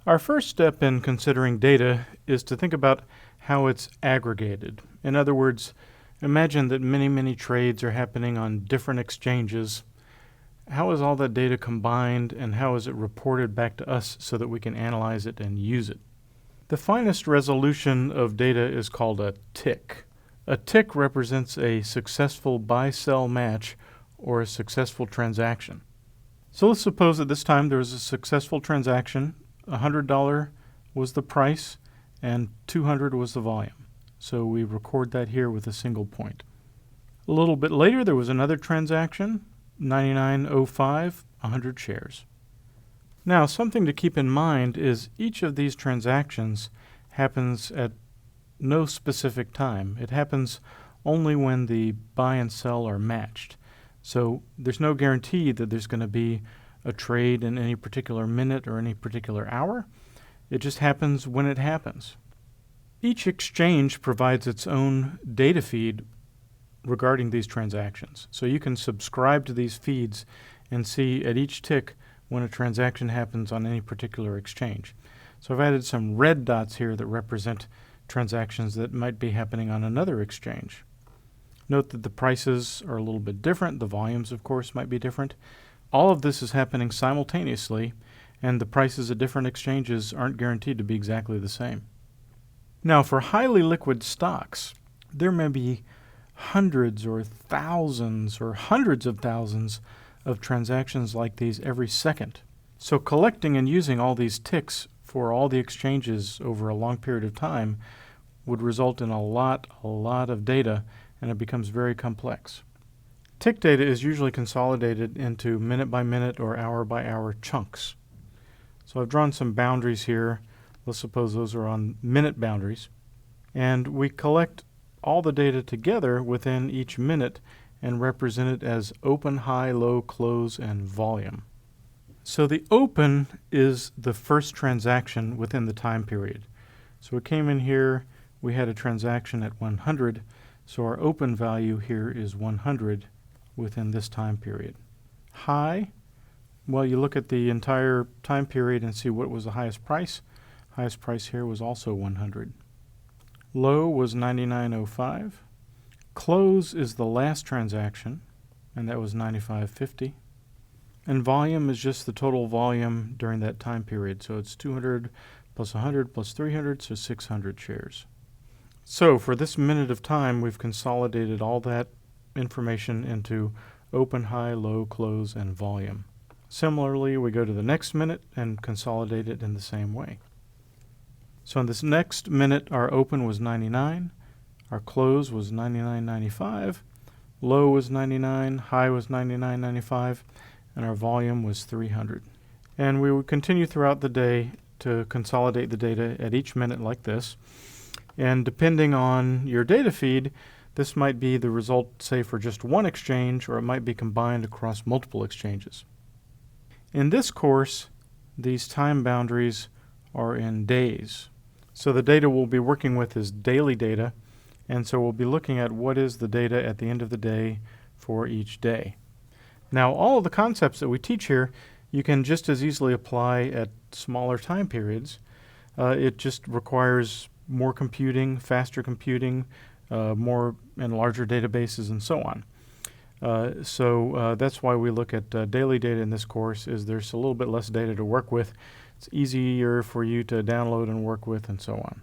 Our first step in considering data is to think about how it's aggregated. In other words, imagine that many trades are happening on different exchanges. How is all that data combined and how is it reported back to us so that we can analyze it and use it? The finest resolution of data is called a tick. A tick represents a successful buy-sell match or a successful transaction. So let's suppose at this time there was a successful transaction. $100 was the price and 200 was the volume. So we record that here with a single point. A little bit later there was another transaction, 99.05, 100 shares. Now something to keep in mind is each of these transactions happens at no specific time. It happens only when the buy and sell are matched. So there's no guarantee that there's going to be a trade in any particular minute or any particular hour. It just happens when it happens. Each exchange provides its own data feed regarding these transactions. So you can subscribe to these feeds and see at each tick when a transaction happens on any particular exchange. So I've added some red dots here that represent transactions that might be happening on another exchange. Note that the prices are a little bit different. The volumes, of course, might be different. All of this is happening simultaneously, and the prices at different exchanges aren't guaranteed to be exactly the same. Now, for highly liquid stocks, there may be hundreds or thousands or hundreds of thousands of transactions like these every second. So collecting and using all these ticks for all the exchanges over a long period of time would result in a lot of data, and it becomes very complex. Tick data is usually consolidated into minute-by-minute or hour-by-hour chunks. So I've drawn some boundaries here. Let's suppose those are on minute boundaries. And we collect all the data together within each minute and represent it as open, high, low, close, and volume. So the open is the first transaction within the time period. So it came in here, we had a transaction at 100, so our open value here is 100 within this time period. High, well, you look at the entire time period and see what was the highest price. Highest price here was also 100. Low was 99.05. Close is the last transaction, and that was 95.50. And volume is just the total volume during that time period. So it's 200 plus 100 plus 300, so 600 shares. So for this minute of time, we've consolidated all that information into open, high, low, close, and volume. Similarly, we go to the next minute and consolidate it in the same way. So in this next minute, our open was 99, our close was 99.95, low was 99, high was 99.95, and our volume was 300. And we would continue throughout the day to consolidate the data at each minute like this. And depending on your data feed, this might be the result, say, for just one exchange, or it might be combined across multiple exchanges. In this course, these time boundaries are in days. So the data we'll be working with is daily data, and so we'll be looking at what is the data at the end of the day for each day. Now, all of the concepts that we teach here, you can just as easily apply at smaller time periods. It just requires more computing, faster computing, more and larger databases, and so on. So that's why we look at daily data in this course, is there's a little bit less data to work with. It's easier for you to download and work with, and so on.